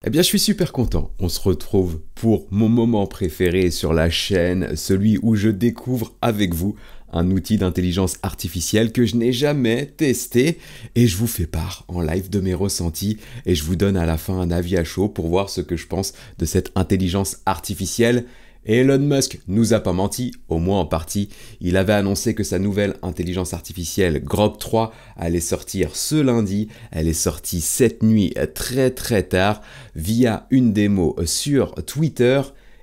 Eh bien, je suis super content. On se retrouve pour mon moment préféré sur la chaîne, celui où je découvre avec vous un outil d'intelligence artificielle que je n'ai jamais testé et je vous fais part en live de mes ressentis et je vous donne à la fin un avis à chaud pour voir ce que je pense de cette intelligence artificielle. Et Elon Musk nous a pas menti, au moins en partie. Il avait annoncé que sa nouvelle intelligence artificielle Grok 3 allait sortir ce lundi. Elle est sortie cette nuit très tard via une démo sur Twitter.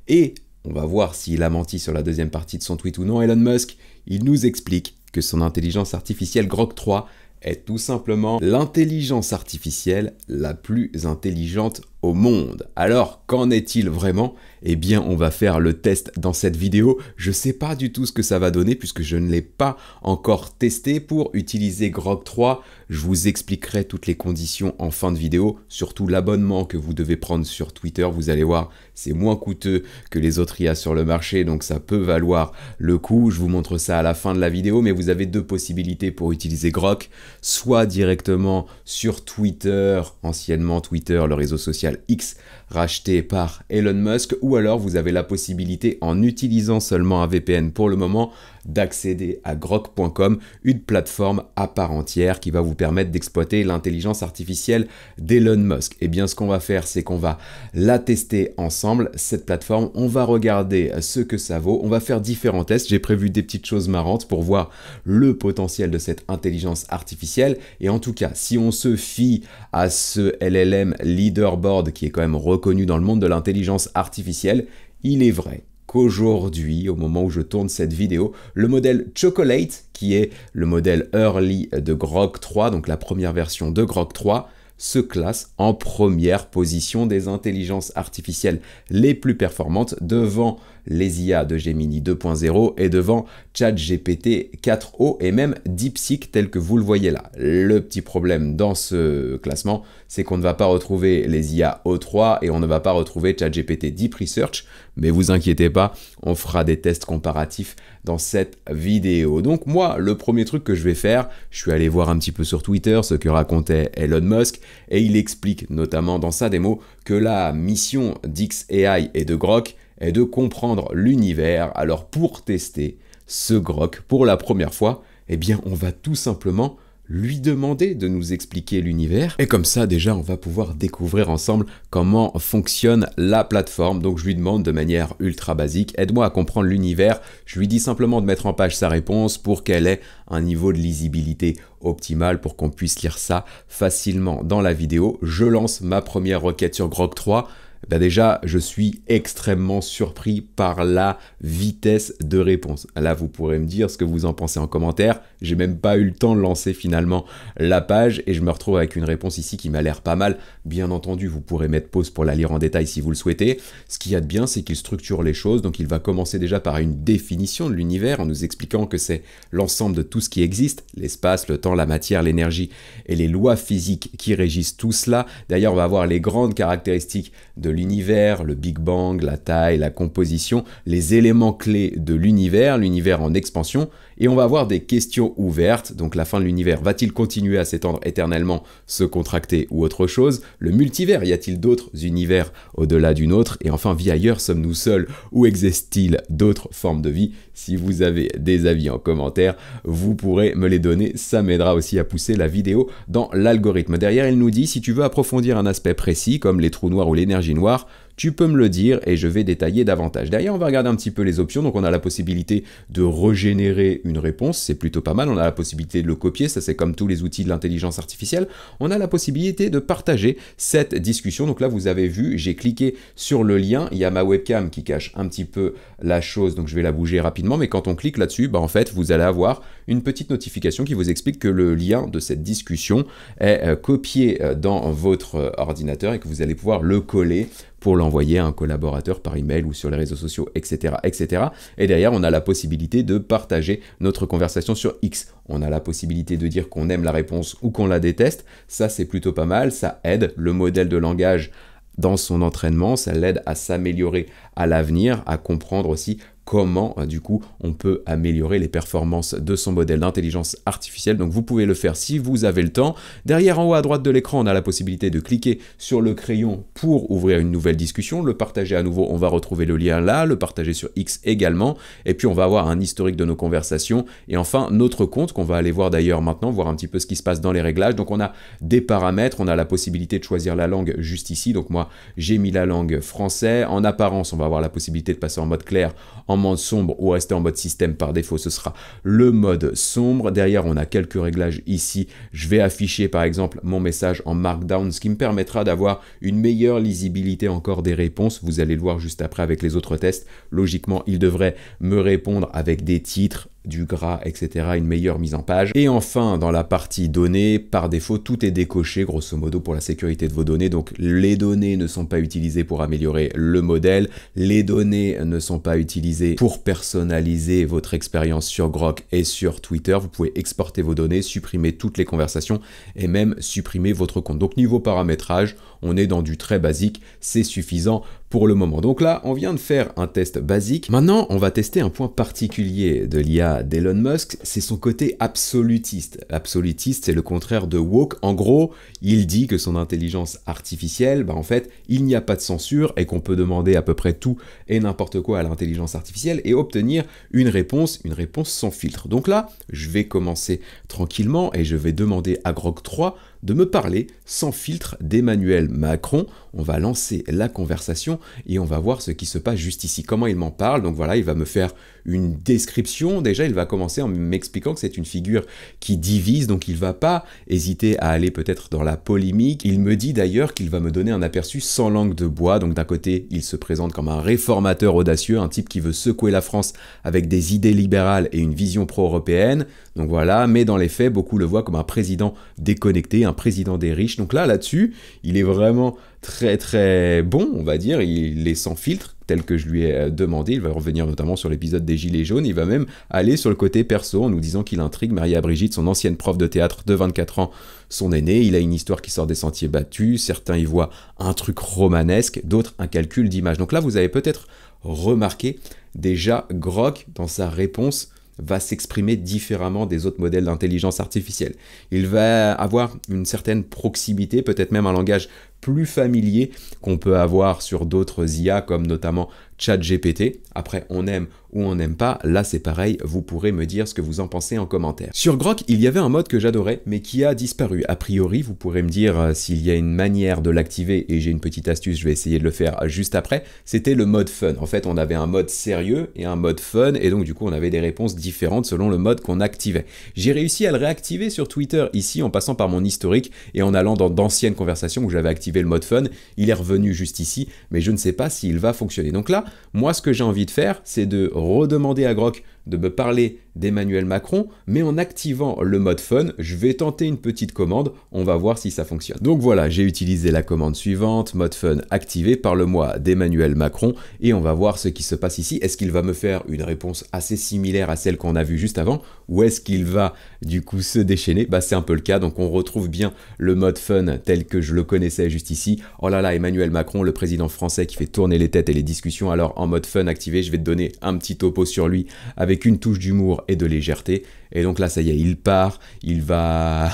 Et on va voir s'il a menti sur la deuxième partie de son tweet ou non. Elon Musk, il nous explique que son intelligence artificielle Grok 3 est tout simplement l'intelligence artificielle la plus intelligente au monde. Alors, qu'en est-il vraiment? Eh bien, on va faire le test dans cette vidéo. Je ne sais pas du tout ce que ça va donner puisque je ne l'ai pas encore testé. Pour utiliser Grok 3, je vous expliquerai toutes les conditions en fin de vidéo, surtout l'abonnement que vous devez prendre sur Twitter. Vous allez voir, c'est moins coûteux que les autres IA sur le marché, donc ça peut valoir le coup. Je vous montre ça à la fin de la vidéo, mais vous avez deux possibilités pour utiliser Grok. Soit directement sur Twitter, anciennement Twitter, le réseau social X, racheté par Elon Musk, ou alors vous avez la possibilité, en utilisant seulement un VPN pour le moment, d'accéder à grok.com, une plateforme à part entière qui va vous permettre d'exploiter l'intelligence artificielle d'Elon Musk. Et bien ce qu'on va faire, c'est qu'on va la tester ensemble, cette plateforme, on va regarder ce que ça vaut, on va faire différents tests, j'ai prévu des petites choses marrantes pour voir le potentiel de cette intelligence artificielle, et en tout cas, si on se fie à ce LLM Leaderboard qui est quand même reconnu dans le monde de l'intelligence artificielle, il est vrai qu'aujourd'hui, au moment où je tourne cette vidéo, le modèle Chocolate, qui est le modèle Early de Grok 3, donc la première version de Grok 3, se classe en première position des intelligences artificielles les plus performantes devant les IA de Gemini 2.0 et devant ChatGPT 4o et même DeepSeek tel que vous le voyez là. Le petit problème dans ce classement, c'est qu'on ne va pas retrouver les IA O3 et on ne va pas retrouver ChatGPT Deep Research, mais vous inquiétez pas, on fera des tests comparatifs dans cette vidéo. Donc moi, le premier truc que je vais faire, je suis allé voir un petit peu sur Twitter ce que racontait Elon Musk et il explique notamment dans sa démo que la mission d'XAI et de Grok est de comprendre l'univers. Alors pour tester ce Grok pour la première fois, eh bien on va tout simplement lui demander de nous expliquer l'univers. Et comme ça, déjà, on va pouvoir découvrir ensemble comment fonctionne la plateforme. Donc, je lui demande de manière ultra basique, aide-moi à comprendre l'univers. Je lui dis simplement de mettre en page sa réponse pour qu'elle ait un niveau de lisibilité optimal pour qu'on puisse lire ça facilement dans la vidéo. Je lance ma première requête sur Grok 3. Ben déjà, je suis extrêmement surpris par la vitesse de réponse. Là, vous pourrez me dire ce que vous en pensez en commentaire. J'ai même pas eu le temps de lancer finalement la page et je me retrouve avec une réponse ici qui m'a l'air pas mal. Bien entendu, vous pourrez mettre pause pour la lire en détail si vous le souhaitez. Ce qu'il y a de bien, c'est qu'il structure les choses. Donc, il va commencer déjà par une définition de l'univers en nous expliquant que c'est l'ensemble de tout ce qui existe, l'espace, le temps, la matière, l'énergie et les lois physiques qui régissent tout cela. D'ailleurs, on va voir les grandes caractéristiques de l'univers, le Big Bang, la taille, la composition, les éléments clés de l'univers en expansion, et on va avoir des questions ouvertes. Donc la fin de l'univers, va-t-il continuer à s'étendre éternellement, se contracter ou autre chose? Le multivers, y a-t-il d'autres univers au-delà d'une autre? Et enfin, vie ailleurs, sommes-nous seuls ou existent-il d'autres formes de vie? Si vous avez des avis en commentaire, vous pourrez me les donner, ça m'aidera aussi à pousser la vidéo dans l'algorithme. Derrière, il nous dit, si tu veux approfondir un aspect précis, comme les trous noirs ou l'énergie noire, tu peux me le dire et je vais détailler davantage. Derrière, on va regarder un petit peu les options. Donc, on a la possibilité de régénérer une réponse. C'est plutôt pas mal. On a la possibilité de le copier. Ça, c'est comme tous les outils de l'intelligence artificielle. On a la possibilité de partager cette discussion. Donc là, vous avez vu, j'ai cliqué sur le lien. Il y a ma webcam qui cache un petit peu la chose. Donc, je vais la bouger rapidement. Mais quand on clique là-dessus, en fait, vous allez avoir une petite notification qui vous explique que le lien de cette discussion est copié dans votre ordinateur et que vous allez pouvoir le coller pour l'envoyer à un collaborateur par email ou sur les réseaux sociaux, etc., etc. Et derrière, on a la possibilité de partager notre conversation sur X. On a la possibilité de dire qu'on aime la réponse ou qu'on la déteste. Ça, c'est plutôt pas mal. Ça aide le modèle de langage dans son entraînement. Ça l'aide à s'améliorer à l'avenir, à comprendre aussi comment du coup on peut améliorer les performances de son modèle d'intelligence artificielle. Donc vous pouvez le faire si vous avez le temps. Derrière, en haut à droite de l'écran, on a la possibilité de cliquer sur le crayon pour ouvrir une nouvelle discussion, le partager à nouveau, on va retrouver le lien là, le partager sur X également, et puis on va avoir un historique de nos conversations, et enfin notre compte qu'on va aller voir d'ailleurs maintenant, voir un petit peu ce qui se passe dans les réglages. Donc on a des paramètres, on a la possibilité de choisir la langue juste ici, donc moi j'ai mis la langue français. En apparence, on va avoir la possibilité de passer en mode clair, en mode sombre ou rester en mode système. Par défaut, ce sera le mode sombre. Derrière, on a quelques réglages ici. Je vais afficher par exemple mon message en Markdown, ce qui me permettra d'avoir une meilleure lisibilité encore des réponses. Vous allez le voir juste après avec les autres tests. Logiquement, il devrait me répondre avec des titres, du gras, etc., une meilleure mise en page. Et enfin, dans la partie données, par défaut, tout est décoché, grosso modo, pour la sécurité de vos données. Donc, les données ne sont pas utilisées pour améliorer le modèle, les données ne sont pas utilisées pour personnaliser votre expérience sur Grok et sur Twitter. Vous pouvez exporter vos données, supprimer toutes les conversations et même supprimer votre compte. Donc, niveau paramétrage, on est dans du très basique, c'est suffisant pour le moment. Donc là, on vient de faire un test basique. Maintenant, on va tester un point particulier de l'IA d'Elon Musk, c'est son côté absolutiste. Absolutiste, c'est le contraire de woke. En gros, il dit que son intelligence artificielle, en fait, il n'y a pas de censure et qu'on peut demander à peu près tout et n'importe quoi à l'intelligence artificielle et obtenir une réponse sans filtre. Donc là, je vais commencer tranquillement et je vais demander à Grok 3 de me parler sans filtre d'Emmanuel Macron. On va lancer la conversation et on va voir ce qui se passe juste ici, comment il m'en parle. Donc voilà, il va me faire une description. Déjà, il va commencer en m'expliquant que c'est une figure qui divise, donc il va pas hésiter à aller peut-être dans la polémique. Il me dit d'ailleurs qu'il va me donner un aperçu sans langue de bois. Donc d'un côté, il se présente comme un réformateur audacieux, un type qui veut secouer la France avec des idées libérales et une vision pro-européenne. Donc voilà, mais dans les faits, beaucoup le voient comme un président déconnecté, un président des riches. Donc là-dessus, il est vraiment très très bon, on va dire, il est sans filtre, tel que je lui ai demandé. Il va revenir notamment sur l'épisode des Gilets jaunes, il va même aller sur le côté perso en nous disant qu'il intrigue Maria Brigitte, son ancienne prof de théâtre de 24 ans, son aîné. Il a une histoire qui sort des sentiers battus, certains y voient un truc romanesque, d'autres un calcul d'image. Donc là, vous avez peut-être remarqué, déjà Grok, dans sa réponse, va s'exprimer différemment des autres modèles d'intelligence artificielle. Il va avoir une certaine proximité, peut-être même un langage plus familier qu'on peut avoir sur d'autres IA comme notamment ChatGPT. Après, on aime ou on n'aime pas, là c'est pareil, vous pourrez me dire ce que vous en pensez en commentaire. Sur Grok, il y avait un mode que j'adorais, mais qui a disparu. A priori, vous pourrez me dire s'il y a une manière de l'activer, et j'ai une petite astuce, je vais essayer de le faire juste après, c'était le mode fun. En fait, on avait un mode sérieux et un mode fun, et donc du coup, on avait des réponses différentes selon le mode qu'on activait. J'ai réussi à le réactiver sur Twitter, ici, en passant par mon historique, et en allant dans d'anciennes conversations où j'avais activé le mode fun. Il est revenu juste ici, mais je ne sais pas s'il va fonctionner. Donc là, moi, ce que j'ai envie de faire, c'est de redemander à Grok de me parler d'Emmanuel Macron, mais en activant le mode fun, je vais tenter une petite commande, on va voir si ça fonctionne. Donc voilà, j'ai utilisé la commande suivante, mode fun activé, parle-moi d'Emmanuel Macron, et on va voir ce qui se passe ici. Est-ce qu'il va me faire une réponse assez similaire à celle qu'on a vue juste avant, ou est-ce qu'il va du coup se déchaîner? C'est un peu le cas, donc on retrouve bien le mode fun tel que je le connaissais juste ici. Oh là là, Emmanuel Macron, le président français qui fait tourner les têtes et les discussions, alors en mode fun activé, je vais te donner un petit topo sur lui avec une touche d'humour et de légèreté. Et donc là, ça y est, il part, il va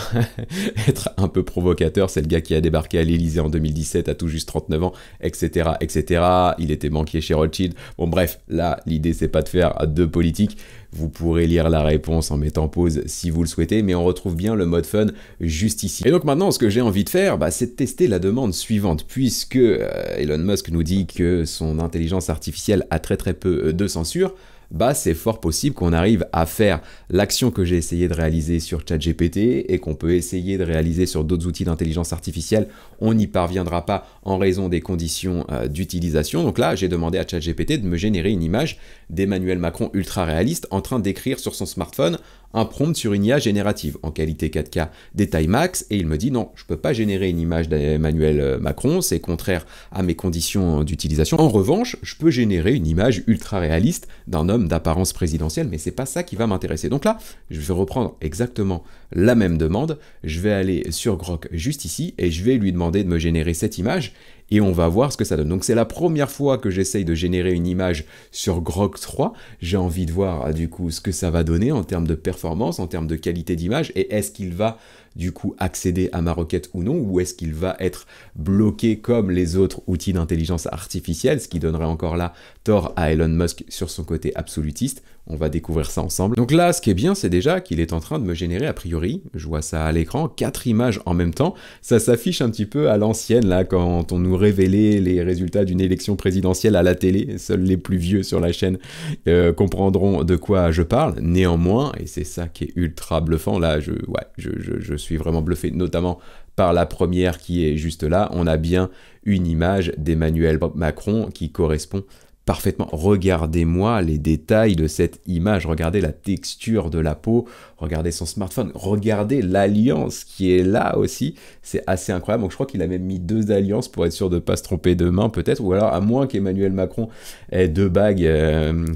être un peu provocateur. C'est le gars qui a débarqué à l'Elysée en 2017 à tout juste 39 ans, etc., etc. Il était banquier chez Rothschild. Bon bref, là, l'idée, c'est pas de faire de politique. Vous pourrez lire la réponse en mettant pause si vous le souhaitez, mais on retrouve bien le mode fun juste ici. Et donc maintenant, ce que j'ai envie de faire, c'est de tester la demande suivante, puisque Elon Musk nous dit que son intelligence artificielle a très très peu de censure. C'est fort possible qu'on arrive à faire l'action que j'ai essayé de réaliser sur ChatGPT et qu'on peut essayer de réaliser sur d'autres outils d'intelligence artificielle. On n'y parviendra pas en raison des conditions d'utilisation. Donc là, j'ai demandé à ChatGPT de me générer une image d'Emmanuel Macron ultra réaliste en train d'écrire sur son smartphone un prompt sur une IA générative en qualité 4K détail max, et il me dit non, je peux pas générer une image d'Emmanuel Macron, c'est contraire à mes conditions d'utilisation. En revanche, je peux générer une image ultra réaliste d'un homme d'apparence présidentielle, mais c'est pas ça qui va m'intéresser. Donc là, je vais reprendre exactement la même demande, je vais aller sur Grok juste ici, et je vais lui demander de me générer cette image, et on va voir ce que ça donne. Donc c'est la première fois que j'essaye de générer une image sur Grok 3. J'ai envie de voir du coup ce que ça va donner en termes de performance, en termes de qualité d'image, et est-ce qu'il va du coup accéder à ma requête ou non, ou est-ce qu'il va être bloqué comme les autres outils d'intelligence artificielle, ce qui donnerait encore là tort à Elon Musk sur son côté absolutiste. On va découvrir ça ensemble. Donc là, ce qui est bien, c'est déjà qu'il est en train de me générer, a priori, je vois ça à l'écran, 4 images en même temps. Ça s'affiche un petit peu à l'ancienne, là, quand on nous révélait les résultats d'une élection présidentielle à la télé. Seuls les plus vieux sur la chaîne comprendront de quoi je parle. Néanmoins, et c'est ça qui est ultra bluffant, là, je suis vraiment bluffé, notamment par la première qui est juste là. On a bien une image d'Emmanuel Macron qui correspond parfaitement. Regardez-moi les détails de cette image, regardez la texture de la peau, regardez son smartphone, regardez l'alliance qui est là aussi, c'est assez incroyable. Donc je crois qu'il a même mis 2 alliances pour être sûr de ne pas se tromper de main peut-être, ou alors à moins qu'Emmanuel Macron ait 2 bagues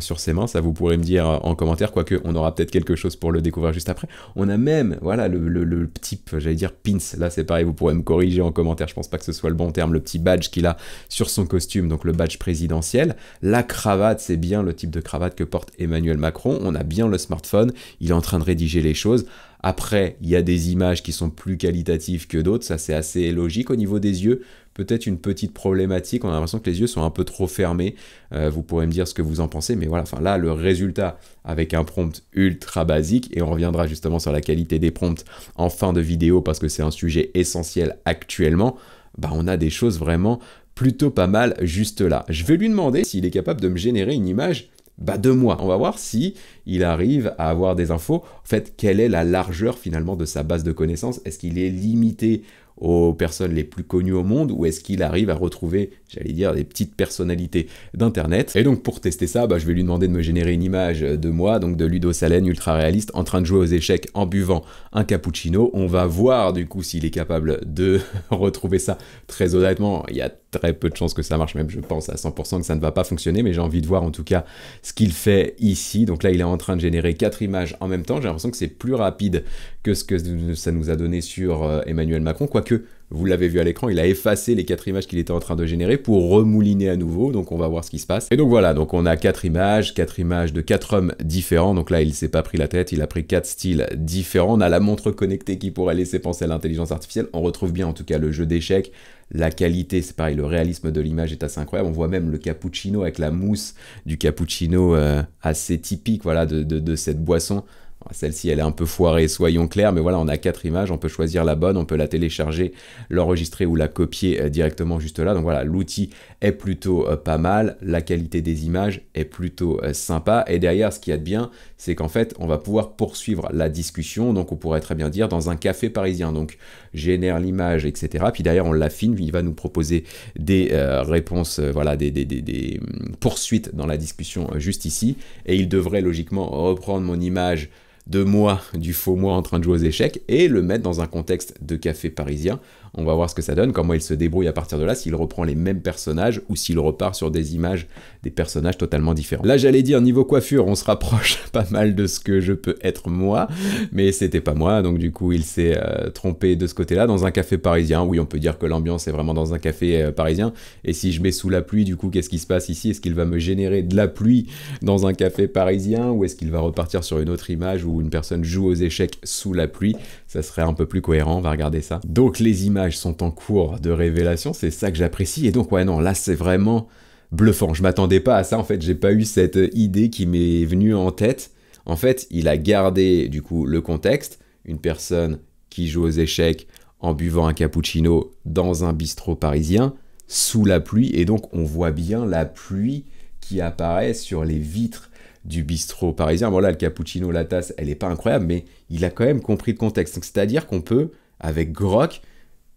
sur ses mains, ça vous pourrez me dire en commentaire, quoique on aura peut-être quelque chose pour le découvrir juste après. On a même, voilà, le petit, j'allais dire pins, là c'est pareil, vous pourrez me corriger en commentaire, je pense pas que ce soit le bon terme, le petit badge qu'il a sur son costume, donc le badge présidentiel. La cravate, c'est bien le type de cravate que porte Emmanuel Macron. On a bien le smartphone, il est en train de rédiger les choses. Après, il y a des images qui sont plus qualitatives que d'autres, ça c'est assez logique. Au niveau des yeux, peut-être une petite problématique, on a l'impression que les yeux sont un peu trop fermés. Vous pourrez me dire ce que vous en pensez, mais voilà, enfin là, le résultat avec un prompt ultra basique, et on reviendra justement sur la qualité des prompts en fin de vidéo parce que c'est un sujet essentiel actuellement, bah on a des choses vraiment plutôt pas mal juste là. Je vais lui demander s'il est capable de me générer une image de moi. On va voir si il arrive à avoir des infos. En fait, quelle est la largeur finalement de sa base de connaissances? Est-ce qu'il est limité aux personnes les plus connues au monde, ou est-ce qu'il arrive à retrouver, j'allais dire, des petites personnalités d'internet? Et donc pour tester ça, je vais lui demander de me générer une image de moi, donc de Ludo Salen, ultra réaliste, en train de jouer aux échecs en buvant un cappuccino. On va voir du coup s'il est capable de retrouver ça. Très honnêtement, il y a très peu de chances que ça marche, même je pense à 100% que ça ne va pas fonctionner, mais j'ai envie de voir en tout cas ce qu'il fait ici. Donc là, il est en train de générer 4 images en même temps. J'ai l'impression que c'est plus rapide que ce que ça nous a donné sur Emmanuel Macron, quoique vous l'avez vu à l'écran, il a effacé les 4 images qu'il était en train de générer pour remouliner à nouveau, donc on va voir ce qui se passe. Et donc voilà, donc on a 4 images de 4 hommes différents, donc là il s'est pas pris la tête, il a pris 4 styles différents. On a la montre connectée qui pourrait laisser penser à l'intelligence artificielle, on retrouve bien en tout cas le jeu d'échecs, la qualité, c'est pareil, le réalisme de l'image est assez incroyable, on voit même le cappuccino avec la mousse du cappuccino assez typique, voilà, de cette boisson. Celle-ci, elle est un peu foirée, soyons clairs, mais voilà, on a 4 images, on peut choisir la bonne, on peut la télécharger, l'enregistrer ou la copier directement juste là. Donc voilà, l'outil est plutôt pas mal, la qualité des images est plutôt sympa, et derrière, ce qu'il y a de bien, c'est qu'en fait, on va pouvoir poursuivre la discussion, donc on pourrait très bien dire dans un café parisien, donc génère l'image, etc. Puis derrière, on l'affine, il va nous proposer des réponses, voilà, des poursuites dans la discussion juste ici, et il devrait logiquement reprendre mon image de moi, du faux moi en train de jouer aux échecs, et le mettre dans un contexte de café parisien. On va voir ce que ça donne, comment il se débrouille à partir de là, s'il reprend les mêmes personnages ou s'il repart sur des images des personnages totalement différents. Là, j'allais dire, niveau coiffure, on se rapproche pas mal de ce que je peux être moi, mais c'était pas moi, donc du coup, il s'est trompé de ce côté-là, dans un café parisien. Oui, on peut dire que l'ambiance est vraiment dans un café parisien, et si je mets sous la pluie, du coup, qu'est-ce qui se passe ici? Est-ce qu'il va me générer de la pluie dans un café parisien, ou est-ce qu'il va repartir sur une autre image où une personne joue aux échecs sous la pluie? Ça serait un peu plus cohérent, on va regarder ça. Donc les images sont en cours de révélation, c'est ça que j'apprécie, et donc ouais non, là c'est vraiment bluffant, je m'attendais pas à ça, en fait j'ai pas eu cette idée qui m'est venue en tête. En fait il a gardé du coup le contexte, une personne qui joue aux échecs en buvant un cappuccino dans un bistrot parisien, sous la pluie, et donc on voit bien la pluie qui apparaît sur les vitres du bistrot parisien. Bon là, le cappuccino, la tasse, elle est pas incroyable, mais il a quand même compris le contexte. C'est-à-dire qu'on peut, avec Grok,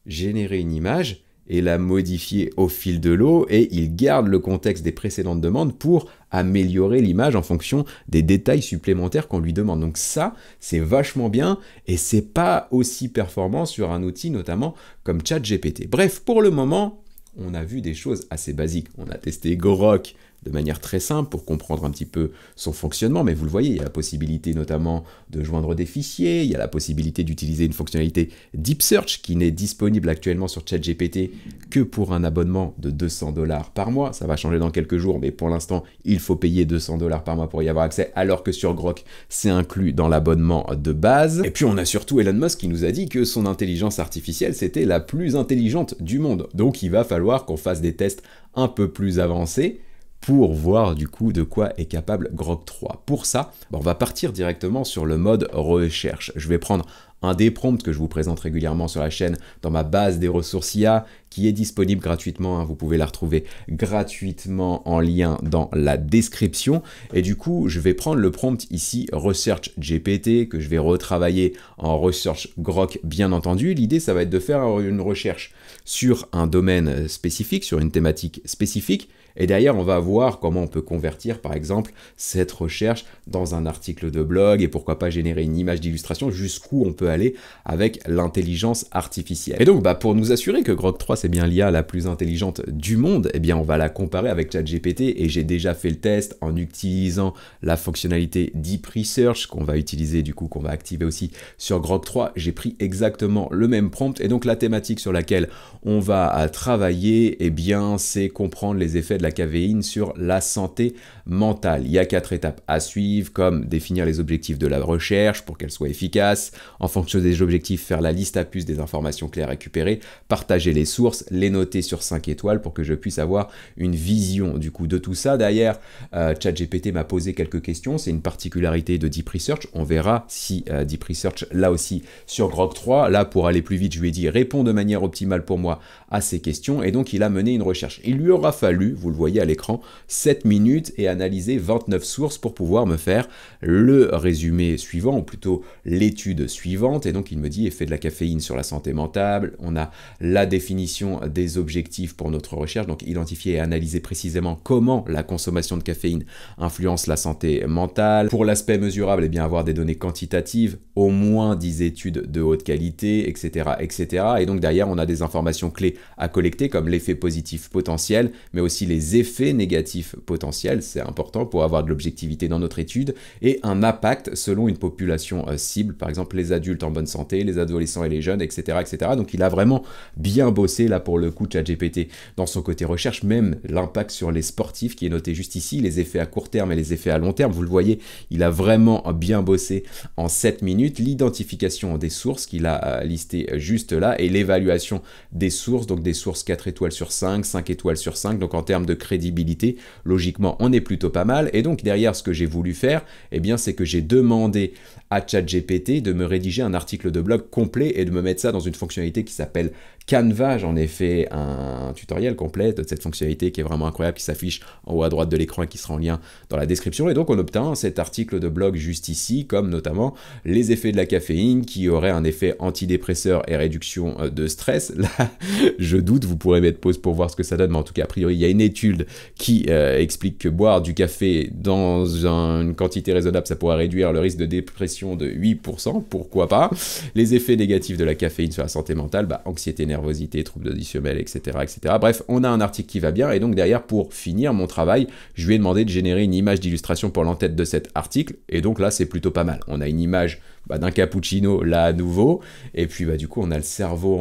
générer une image et la modifier au fil de l'eau, et il garde le contexte des précédentes demandes pour améliorer l'image en fonction des détails supplémentaires qu'on lui demande. Donc ça, c'est vachement bien, et c'est pas aussi performant sur un outil notamment comme ChatGPT. Bref, pour le moment, on a vu des choses assez basiques. On a testé Grok de manière très simple pour comprendre un petit peu son fonctionnement, mais vous le voyez, il y a la possibilité notamment de joindre des fichiers, il y a la possibilité d'utiliser une fonctionnalité Deep Search qui n'est disponible actuellement sur ChatGPT que pour un abonnement de 200 $ par mois. Ça va changer dans quelques jours, mais pour l'instant, il faut payer 200 $ par mois pour y avoir accès, alors que sur Grok, c'est inclus dans l'abonnement de base. Et puis on a surtout Elon Musk qui nous a dit que son intelligence artificielle, c'était la plus intelligente du monde. Donc il va falloir qu'on fasse des tests un peu plus avancés pour voir du coup de quoi est capable Grok 3. Pour ça, on va partir directement sur le mode recherche. Je vais prendre un des prompts que je vous présente régulièrement sur la chaîne dans ma base des ressources IA qui est disponible gratuitement, hein. Vous pouvez la retrouver gratuitement en lien dans la description. Et du coup, je vais prendre le prompt ici Research GPT que je vais retravailler en Research Grok bien entendu. L'idée, ça va être de faire une recherche sur un domaine spécifique, sur une thématique spécifique. Et derrière, on va voir comment on peut convertir, par exemple, cette recherche dans un article de blog et pourquoi pas générer une image d'illustration, jusqu'où on peut aller avec l'intelligence artificielle. Et donc, pour nous assurer que Grok 3, c'est bien l'IA la plus intelligente du monde, eh bien, on va la comparer avec ChatGPT et j'ai déjà fait le test en utilisant la fonctionnalité Deep Research qu'on va utiliser, du coup, qu'on va activer aussi sur Grok 3. J'ai pris exactement le même prompt et donc la thématique sur laquelle on va travailler, eh bien, c'est comprendre les effets de la caféine sur la santé mentale. Il y a 4 étapes à suivre, comme définir les objectifs de la recherche pour qu'elle soit efficace, en fonction des objectifs, faire la liste à puce des informations clés récupérées, partager les sources, les noter sur 5 étoiles pour que je puisse avoir une vision du coup de tout ça. Derrière, ChatGPT m'a posé quelques questions, c'est une particularité de Deep Research, on verra si Deep Research là aussi sur Grok 3, là pour aller plus vite, je lui ai dit réponds de manière optimale pour moi à ces questions et donc il a mené une recherche. Il lui aura fallu, vous le voyez à l'écran, 7 minutes et analyser 29 sources pour pouvoir me faire le résumé suivant, ou plutôt l'étude suivante. Et donc il me dit effet de la caféine sur la santé mentale, on a la définition des objectifs pour notre recherche, donc identifier et analyser précisément comment la consommation de caféine influence la santé mentale. Pour l'aspect mesurable, eh bien avoir des données quantitatives, au moins 10 études de haute qualité, etc., etc. Et donc derrière, on a des informations clés à collecter comme l'effet positif potentiel, mais aussi les effets négatifs potentiels, c'est important pour avoir de l'objectivité dans notre étude, et un impact selon une population cible, par exemple les adultes en bonne santé, les adolescents et les jeunes, etc., etc. Donc il a vraiment bien bossé là pour le coup ChatGPT dans son côté recherche, même l'impact sur les sportifs qui est noté juste ici, les effets à court terme et les effets à long terme, vous le voyez, il a vraiment bien bossé en 7 minutes, l'identification des sources qu'il a listé juste là, et l'évaluation des sources, donc des sources 4 étoiles sur 5, 5 étoiles sur 5, donc en termes de crédibilité, logiquement on est plutôt pas mal. Et donc derrière, ce que j'ai voulu faire, eh bien c'est que j'ai demandé à ChatGPT de me rédiger un article de blog complet et de me mettre ça dans une fonctionnalité qui s'appelle Canva. J'en ai fait un tutoriel complet de cette fonctionnalité qui est vraiment incroyable, qui s'affiche en haut à droite de l'écran et qui sera en lien dans la description. Et donc on obtient cet article de blog juste ici, comme notamment les effets de la caféine qui auraient un effet antidépresseur et réduction de stress. Là, je doute, vous pourrez mettre pause pour voir ce que ça donne, mais en tout cas, a priori, il y a une étude qui explique que boire du café dans une quantité raisonnable, ça pourrait réduire le risque de dépression de 8%, pourquoi pas. Les effets négatifs de la caféine sur la santé mentale, anxiété, nervosité, troubles auditionnels, etc., etc. Bref, on a un article qui va bien, et donc derrière, pour finir mon travail, je lui ai demandé de générer une image d'illustration pour l'entête de cet article, et donc là, c'est plutôt pas mal. On a une image d'un cappuccino là à nouveau, et puis du coup on a le cerveau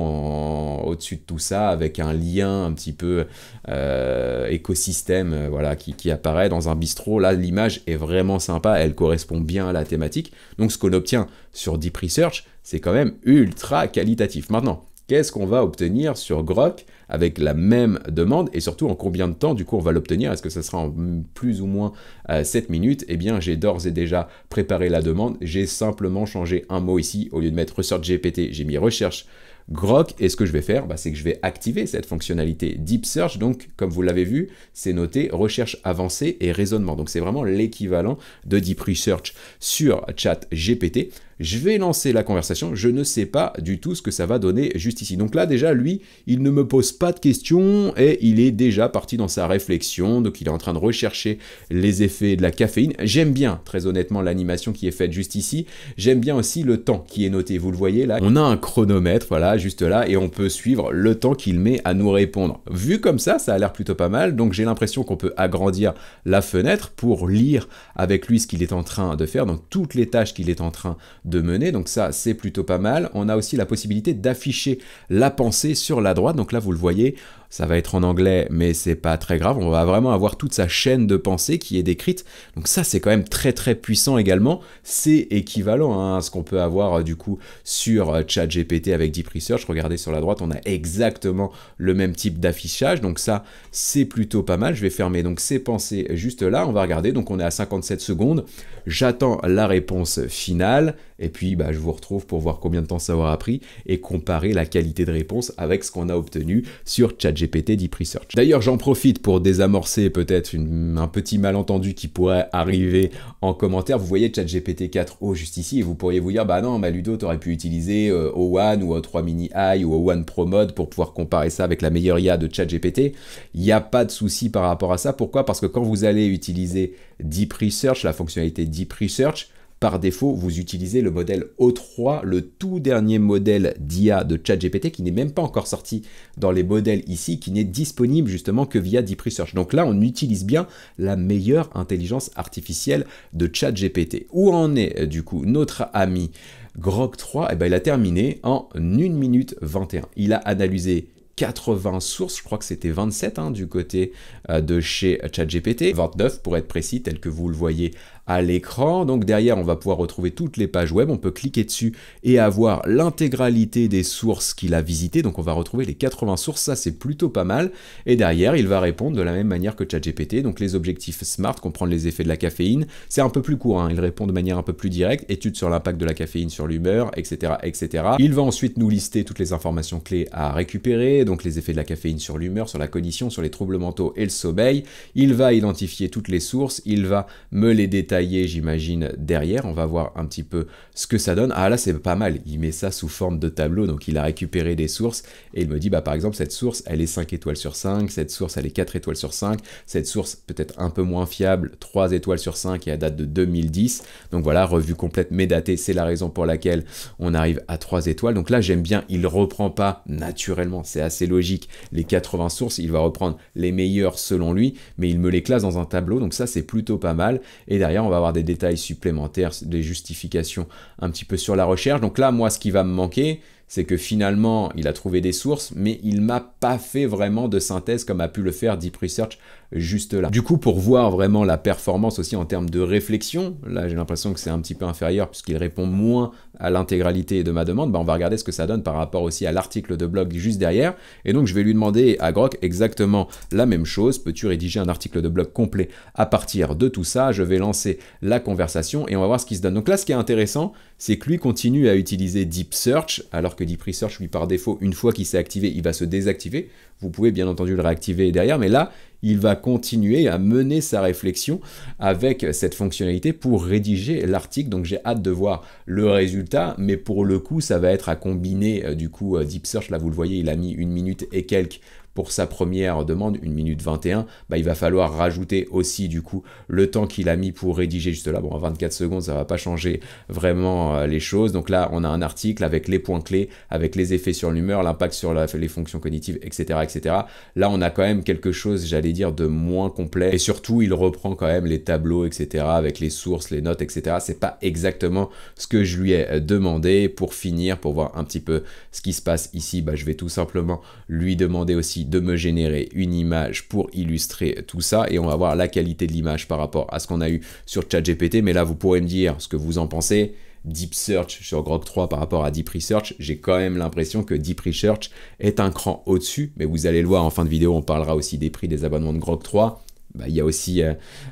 au-dessus de tout ça avec un lien un petit peu écosystème voilà, qui apparaît dans un bistrot. Là l'image est vraiment sympa, elle correspond bien à la thématique, donc ce qu'on obtient sur Deep Research c'est quand même ultra qualitatif. Maintenant, qu'est-ce qu'on va obtenir sur Grok avec la même demande et surtout en combien de temps du coup on va l'obtenir? Est-ce que ça sera en plus ou moins 7 minutes? Eh bien j'ai d'ores et déjà préparé la demande, j'ai simplement changé un mot ici, au lieu de mettre Research GPT, j'ai mis recherche Grok, et ce que je vais faire, c'est que je vais activer cette fonctionnalité Deep Search, donc comme vous l'avez vu, c'est noté recherche avancée et raisonnement, donc c'est vraiment l'équivalent de Deep Research sur ChatGPT. Je vais lancer la conversation, je ne sais pas du tout ce que ça va donner juste ici. Donc là déjà, lui, il ne me pose pas de questions et il est déjà parti dans sa réflexion, donc il est en train de rechercher les effets de la caféine. J'aime bien, très honnêtement, l'animation qui est faite juste ici. J'aime bien aussi le temps qui est noté, vous le voyez là. On a un chronomètre, voilà, juste là, et on peut suivre le temps qu'il met à nous répondre. Vu comme ça a l'air plutôt pas mal, donc j'ai l'impression qu'on peut agrandir la fenêtre pour lire avec lui ce qu'il est en train de faire, donc toutes les tâches qu'il est en train de mener, donc ça c'est plutôt pas mal. On a aussi la possibilité d'afficher la pensée sur la droite, donc là vous le voyez, ça va être en anglais, mais c'est pas très grave, on va vraiment avoir toute sa chaîne de pensée qui est décrite, donc ça c'est quand même très puissant également, c'est équivalent à ce qu'on peut avoir du coup sur ChatGPT avec Deep Research. Regardez sur la droite, on a exactement le même type d'affichage, donc ça c'est plutôt pas mal. Je vais fermer donc ces pensées juste là, on va regarder, donc on est à 57 secondes, j'attends la réponse finale, et puis je vous retrouve pour voir combien de temps ça aura pris et comparer la qualité de réponse avec ce qu'on a obtenu sur ChatGPT Deep Research. D'ailleurs, j'en profite pour désamorcer peut-être un petit malentendu qui pourrait arriver en commentaire. Vous voyez ChatGPT 4o juste ici et vous pourriez vous dire, bah non, Ludo, t'aurais pu utiliser O1 ou O3 Mini AI ou O1 Pro Mode pour pouvoir comparer ça avec la meilleure IA de ChatGPT. Il n'y a pas de souci par rapport à ça. Pourquoi? Parce que quand vous allez utiliser Deep Research, la fonctionnalité Deep Research, par défaut, vous utilisez le modèle O3, le tout dernier modèle d'IA de ChatGPT qui n'est même pas encore sorti dans les modèles ici, qui n'est disponible justement que via Deep Research. Donc là, on utilise bien la meilleure intelligence artificielle de ChatGPT. Où en est du coup notre ami Grok 3? Il a terminé en 1 minute 21. Il a analysé 80 sources, je crois que c'était 27 du côté de chez ChatGPT, 29 pour être précis, tel que vous le voyez à l'écran. Donc derrière, on va pouvoir retrouver toutes les pages web, on peut cliquer dessus et avoir l'intégralité des sources qu'il a visitées. Donc on va retrouver les 80 sources, ça c'est plutôt pas mal. Et derrière, il va répondre de la même manière que ChatGPT, donc les objectifs SMART, comprendre les effets de la caféine. C'est un peu plus court, il répond de manière un peu plus directe, études sur l'impact de la caféine sur l'humeur, etc., etc. Il va ensuite nous lister toutes les informations clés à récupérer, donc les effets de la caféine sur l'humeur, sur la cognition, sur les troubles mentaux et le sommeil. Il va identifier toutes les sources, il va me les détailler, j'imagine, derrière. On va voir un petit peu ce que ça donne. Ah là, c'est pas mal. Il met ça sous forme de tableau. Donc, il a récupéré des sources et il me dit, par exemple, cette source, elle est 5 étoiles sur 5. Cette source, elle est 4 étoiles sur 5. Cette source, peut-être un peu moins fiable, 3 étoiles sur 5 et elle date de 2010. Donc voilà, revue complète mais datée. C'est la raison pour laquelle on arrive à 3 étoiles. Donc là, j'aime bien. Il reprend pas naturellement. C'est assez logique. Les 80 sources, il va reprendre les meilleures selon lui, mais il me les classe dans un tableau. Donc ça, c'est plutôt pas mal. Et derrière, on va avoir des détails supplémentaires, des justifications un petit peu sur la recherche. Donc là, moi, ce qui va me manquer, c'est que finalement, il a trouvé des sources, mais il m'a pas fait vraiment de synthèse comme a pu le faire Deep Research juste là. Du coup, pour voir vraiment la performance aussi en termes de réflexion, là j'ai l'impression que c'est un petit peu inférieur puisqu'il répond moins à l'intégralité de ma demande, on va regarder ce que ça donne par rapport aussi à l'article de blog juste derrière. Et donc je vais lui demander à Grok exactement la même chose. Peux-tu rédiger un article de blog complet à partir de tout ça? Je vais lancer la conversation et on va voir ce qui se donne. Donc là, ce qui est intéressant, c'est que lui continue à utiliser Deep Search, alors que Deep Research, lui, par défaut, une fois qu'il s'est activé, il va se désactiver. Vous pouvez bien entendu le réactiver derrière, mais là, il va continuer à mener sa réflexion avec cette fonctionnalité pour rédiger l'article. Donc j'ai hâte de voir le résultat, mais pour le coup, ça va être à combiner du coup Deep Search. Là, vous le voyez, il a mis 1 minute et quelques pour sa première demande, 1 minute 21, il va falloir rajouter aussi du coup le temps qu'il a mis pour rédiger juste là. Bon, à 24 secondes, ça va pas changer vraiment les choses. Donc là, on a un article avec les points clés, avec les effets sur l'humeur, l'impact sur les fonctions cognitives, etc., etc. Là, on a quand même quelque chose, j'allais dire, de moins complet. Et surtout, il reprend quand même les tableaux, etc., avec les sources, les notes, etc. C'est pas exactement ce que je lui ai demandé. Pour finir, pour voir un petit peu ce qui se passe ici, je vais tout simplement lui demander aussi de me générer une image pour illustrer tout ça et on va voir la qualité de l'image par rapport à ce qu'on a eu sur ChatGPT. Mais là, vous pourrez me dire ce que vous en pensez. Deep Search sur Grok 3 par rapport à Deep Research, j'ai quand même l'impression que Deep Research est un cran au-dessus, mais vous allez le voir en fin de vidéo, on parlera aussi des prix des abonnements de Grok 3. bah, il y a aussi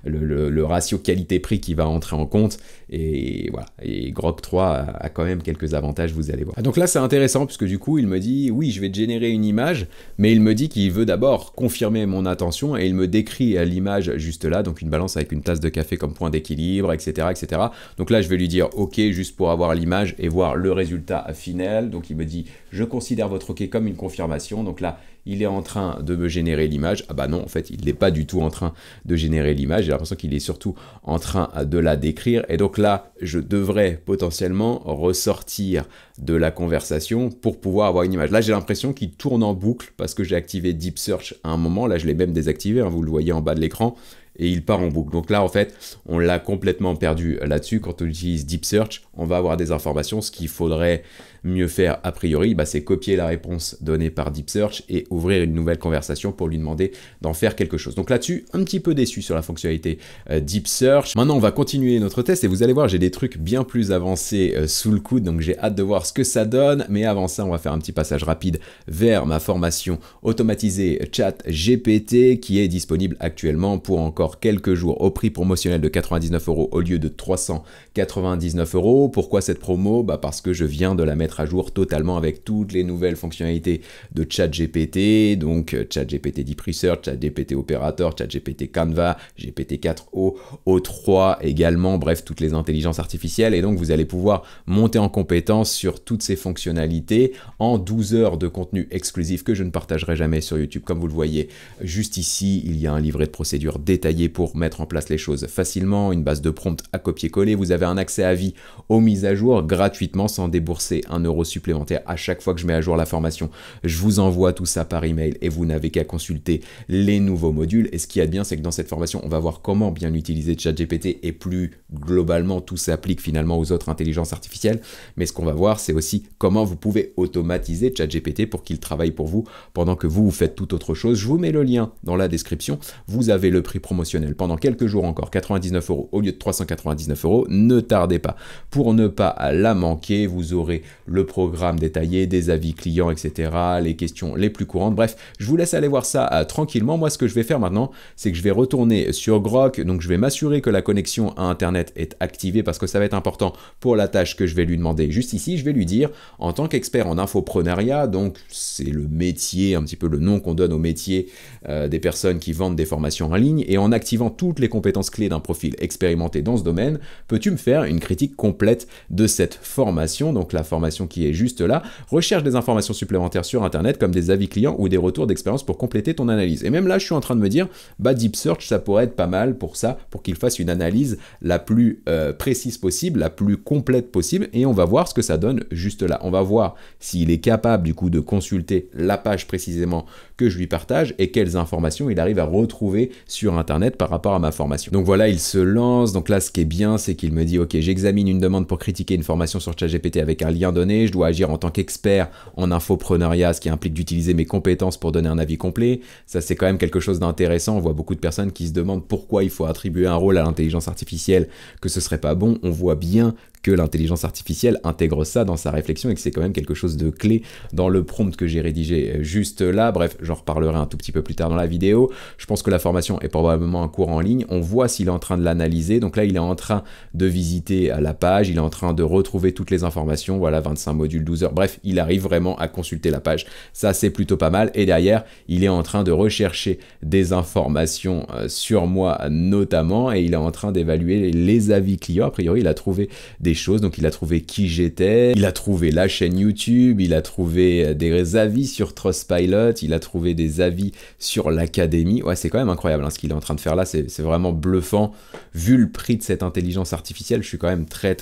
le ratio qualité-prix qui va entrer en compte. Et voilà, et Grok 3 a quand même quelques avantages, vous allez voir. Donc là, c'est intéressant, puisque du coup, il me dit, oui, je vais te générer une image, mais il me dit qu'il veut d'abord confirmer mon attention, et il me décrit l'image juste là, donc une balance avec une tasse de café comme point d'équilibre, etc., etc. Donc là, je vais lui dire OK, juste pour avoir l'image et voir le résultat final. Donc il me dit, je considère votre OK comme une confirmation. Donc là, il est en train de me générer l'image. Ah bah non, en fait, il n'est pas du tout en train de générer l'image. J'ai l'impression qu'il est surtout en train de la décrire. Et donc là, je devrais potentiellement ressortir de la conversation pour pouvoir avoir une image. Là, j'ai l'impression qu'il tourne en boucle parce que j'ai activé Deep Search à un moment. Là, je l'ai même désactivé, hein, vous le voyez en bas de l'écran. Et il part en boucle. Donc là, en fait, on l'a complètement perdu là-dessus. Quand on utilise Deep Search, on va avoir des informations. Ce qu'il faudrait mieux faire a priori, bah, c'est copier la réponse donnée par Deep Search et ouvrir une nouvelle conversation pour lui demander d'en faire quelque chose. Donc là-dessus, un petit peu déçu sur la fonctionnalité Deep Search. Maintenant, on va continuer notre test et vous allez voir, j'ai des trucs bien plus avancés sous le coude, donc j'ai hâte de voir ce que ça donne. Mais avant ça, on va faire un petit passage rapide vers ma formation automatisée ChatGPT qui est disponible actuellement pour encore quelques jours au prix promotionnel de 99 € au lieu de 399 €. Pourquoi cette promo? Bah parce que je viens de la mettre à jour totalement avec toutes les nouvelles fonctionnalités de ChatGPT, donc ChatGPT Deep Research, ChatGPT Operator, ChatGPT Canva, GPT-4o, O3 également, bref, toutes les intelligences artificielles. Et donc, vous allez pouvoir monter en compétence sur toutes ces fonctionnalités en 12 heures de contenu exclusif que je ne partagerai jamais sur YouTube. Comme vous le voyez, juste ici, il y a un livret de procédures détaillé pour mettre en place les choses facilement, une base de prompts à copier-coller. Vous avez un accès à vie aux mises à jour gratuitement sans débourser 1 € supplémentaire à chaque fois que je mets à jour la formation. Je vous envoie tout ça par email et vous n'avez qu'à consulter les nouveaux modules. Et ce qui est bien, c'est que dans cette formation, on va voir comment bien utiliser ChatGPT et plus globalement, tout s'applique finalement aux autres intelligences artificielles. Mais ce qu'on va voir, c'est aussi comment vous pouvez automatiser ChatGPT pour qu'il travaille pour vous pendant que vous faites tout autre chose. Je vous mets le lien dans la description. Vous avez le prix promotionnel pendant quelques jours encore, 99 € au lieu de 399 €. Ne tardez pas pour ne pas la manquer. Vous aurez le programme détaillé, des avis clients, etc., les questions les plus courantes. Bref, je vous laisse aller voir ça tranquillement. Moi, ce que je vais faire maintenant, c'est que je vais retourner sur Grok. Donc, je vais m'assurer que la connexion à Internet est activée parce que ça va être important pour la tâche que je vais lui demander. Juste ici, je vais lui dire, en tant qu'expert en infoprenariat, donc c'est le métier, un petit peu le nom qu'on donne au métier des personnes qui vendent des formations en ligne, et en activant toutes les compétences clés d'un profil expérimenté dans ce domaine, peux-tu me faire une critique complète de cette formation? Donc la formation qui est juste là, recherche des informations supplémentaires sur Internet comme des avis clients ou des retours d'expérience pour compléter ton analyse. Et même là, je suis en train de me dire, bah Deep Search, ça pourrait être pas mal pour ça, pour qu'il fasse une analyse la plus précise possible, la plus complète possible, et on va voir ce que ça donne juste là. On va voir s'il est capable du coup de consulter la page précisément que je lui partage et quelles informations il arrive à retrouver sur Internet par rapport à ma formation. Donc voilà, il se lance. Donc là, ce qui est bien, c'est qu'il me dit, ok, j'examine une demande pour critiquer une formation sur ChatGPT avec un lien donné. Je dois agir en tant qu'expert en infopreneuriat, ce qui implique d'utiliser mes compétences pour donner un avis complet. Ça, c'est quand même quelque chose d'intéressant. On voit beaucoup de personnes qui se demandent pourquoi il faut attribuer un rôle à l'intelligence artificielle, que ce serait pas bon. On voit bien que l'intelligence artificielle intègre ça dans sa réflexion et que c'est quand même quelque chose de clé dans le prompt que j'ai rédigé juste là. Bref, j'en reparlerai un tout petit peu plus tard dans la vidéo. Je pense que la formation est probablement un cours en ligne. On voit s'il est en train de l'analyser. Donc là, il est en train de visiter la page, il est en train de retrouver toutes les informations. Voilà, 25 modules, 12 heures. Bref, il arrive vraiment à consulter la page. Ça, c'est plutôt pas mal. Et derrière, il est en train de rechercher des informations sur moi notamment, et il est en train d'évaluer les avis clients. A priori, il a trouvé des choses, donc il a trouvé qui j'étais, il a trouvé la chaîne YouTube, il a trouvé des avis sur Trustpilot, il a trouvé des avis sur l'académie. Ouais, c'est quand même incroyable hein, ce qu'il est en train de faire là, c'est vraiment bluffant. Vu le prix de cette intelligence artificielle, je suis quand même très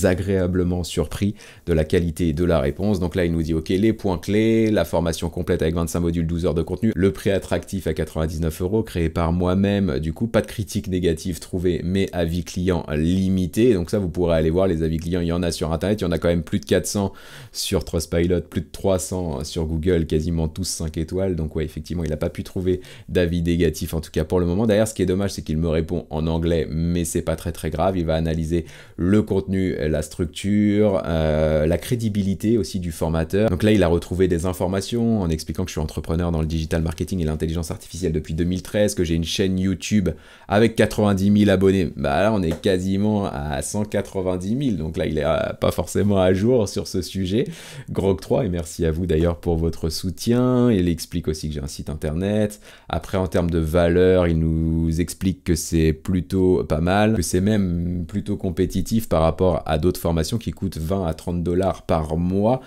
agréablement surpris de la qualité de la réponse. Donc là, il nous dit, ok, les points clés, la formation complète avec 25 modules, 12 heures de contenu, le prix attractif à 99 €, créé par moi-même, du coup, pas de critiques négatives trouvées, mais avis clients limités. Donc ça, vous pourrez aller voir les avis clients, il y en a sur Internet, il y en a quand même plus de 400 sur Trustpilot, plus de 300 sur Google, quasiment tous 5 étoiles. Donc ouais, effectivement, il n'a pas pu trouver d'avis négatifs, en tout cas pour le moment. D'ailleurs, ce qui est dommage, c'est qu'il me répond en anglais, mais c'est pas très grave. Il va analyser le contenu la structure, la crédibilité aussi du formateur. Donc là, il a retrouvé des informations en expliquant que je suis entrepreneur dans le digital marketing et l'intelligence artificielle depuis 2013, que j'ai une chaîne YouTube avec 90 000 abonnés. Bah là, on est quasiment à 190 000, donc là, il est pas forcément à jour sur ce sujet. Grok3, et merci à vous d'ailleurs pour votre soutien. Il explique aussi que j'ai un site internet. Après, en termes de valeur, il nous explique que c'est plutôt pas mal, que c'est même plutôt compétitif par rapport à d'autres formations qui coûtent 20 à 30 $ par mois.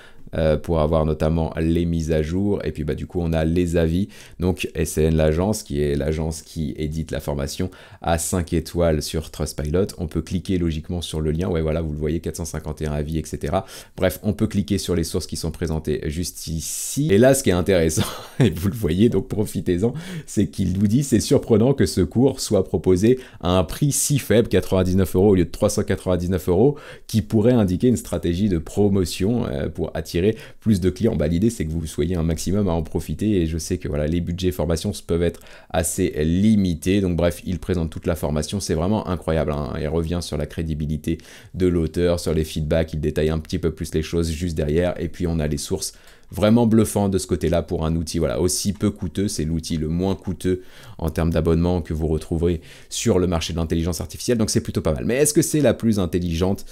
Pour avoir notamment les mises à jour, et puis bah du coup on a les avis, donc SCN l'agence, qui est l'agence qui édite la formation, à 5 étoiles sur Trustpilot. On peut cliquer logiquement sur le lien, ouais voilà, vous le voyez, 451 avis, etc. Bref, on peut cliquer sur les sources qui sont présentées juste ici, et là ce qui est intéressant, et vous le voyez, donc profitez-en, c'est qu'il nous dit: c'est surprenant que ce cours soit proposé à un prix si faible, 99 € au lieu de 399 €, qui pourrait indiquer une stratégie de promotion pour attirer plus de clients. Bah, l'idée c'est que vous soyez un maximum à en profiter, et je sais que voilà, les budgets formation peuvent être assez limités. Donc bref, il présente toute la formation, c'est vraiment incroyable, hein. Il revient sur la crédibilité de l'auteur, sur les feedbacks, il détaille un petit peu plus les choses juste derrière, et puis on a les sources vraiment bluffant de ce côté-là pour un outil voilà, aussi peu coûteux. C'est l'outil le moins coûteux en termes d'abonnement que vous retrouverez sur le marché de l'intelligence artificielle, donc c'est plutôt pas mal. Mais est-ce que c'est la plus intelligente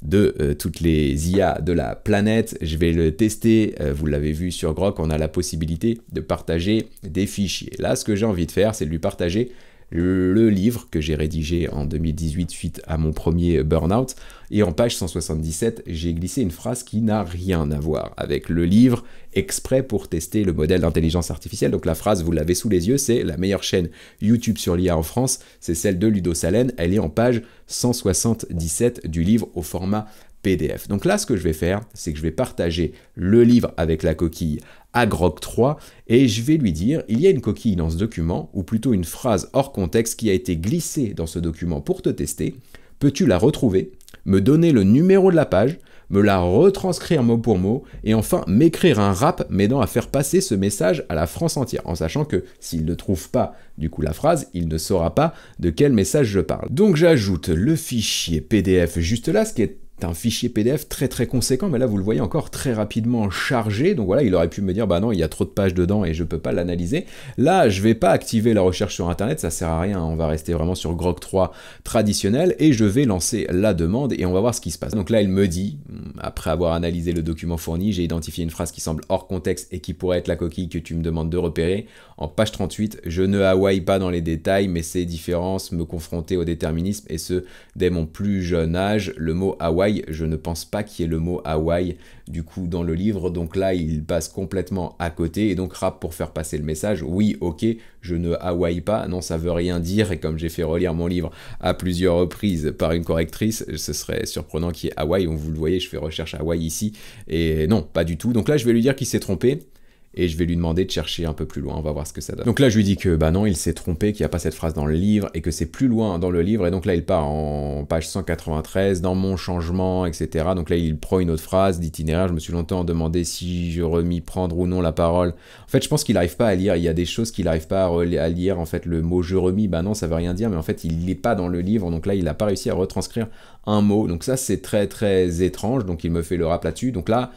de toutes les IA de la planète? Je vais le tester, vous l'avez vu sur Grok, on a la possibilité de partager des fichiers. Là, ce que j'ai envie de faire, c'est de lui partager le livre que j'ai rédigé en 2018 suite à mon premier burn-out. Et en page 177, j'ai glissé une phrase qui n'a rien à voir avec le livre, exprès pour tester le modèle d'intelligence artificielle. Donc la phrase, vous l'avez sous les yeux, c'est: la meilleure chaîne YouTube sur l'IA en France, c'est celle de Ludo Salen. Elle est en page 177 du livre au format PDF. Donc là, ce que je vais faire, c'est que je vais partager le livre avec la coquille à Grok3, et je vais lui dire: il y a une coquille dans ce document, ou plutôt une phrase hors contexte qui a été glissée dans ce document pour te tester. Peux-tu la retrouver, me donner le numéro de la page, me la retranscrire mot pour mot, et enfin m'écrire un rap m'aidant à faire passer ce message à la France entière, en sachant que s'il ne trouve pas du coup la phrase, il ne saura pas de quel message je parle. Donc j'ajoute le fichier PDF juste là, ce qui est un fichier PDF très très conséquent, mais là vous le voyez encore très rapidement chargé. Donc voilà, il aurait pu me dire: bah non, il y a trop de pages dedans et je peux pas l'analyser. Là, je vais pas activer la recherche sur internet, ça sert à rien, on va rester vraiment sur Grok3 traditionnel, et je vais lancer la demande et on va voir ce qui se passe. Donc là, il me dit, après avoir analysé le document fourni, j'ai identifié une phrase qui semble hors contexte et qui pourrait être la coquille que tu me demandes de repérer. En page 38, je ne hawaïe pas dans les détails, mais ces différences me confrontaient au déterminisme, et ce dès mon plus jeune âge. Le mot Hawaï, je ne pense pas qu'il y ait le mot Hawaï du coup dans le livre, donc là il passe complètement à côté, et donc rap pour faire passer le message: oui, ok, je ne hawaïe pas, non, ça veut rien dire, et comme j'ai fait relire mon livre à plusieurs reprises par une correctrice, ce serait surprenant qu'il y ait Hawaï. Vous le voyez, je fais recherche Hawaï ici, et non, pas du tout. Donc là je vais lui dire qu'il s'est trompé, et je vais lui demander de chercher un peu plus loin, on va voir ce que ça donne. Donc là, je lui dis que bah non, il s'est trompé, qu'il n'y a pas cette phrase dans le livre, et que c'est plus loin dans le livre, et donc là, il part en page 193, dans mon changement, etc. Donc là, il prend une autre phrase d'itinéraire. Je me suis longtemps demandé si je remis prendre ou non la parole. En fait, je pense qu'il n'arrive pas à lire, il y a des choses qu'il n'arrive pas à lire. En fait, le mot je remis, bah non, ça veut rien dire, mais en fait, il n'est pas dans le livre, donc là, il n'a pas réussi à retranscrire un mot. Donc ça, c'est très très étrange, donc il me fait le rap là-dessus. Donc là,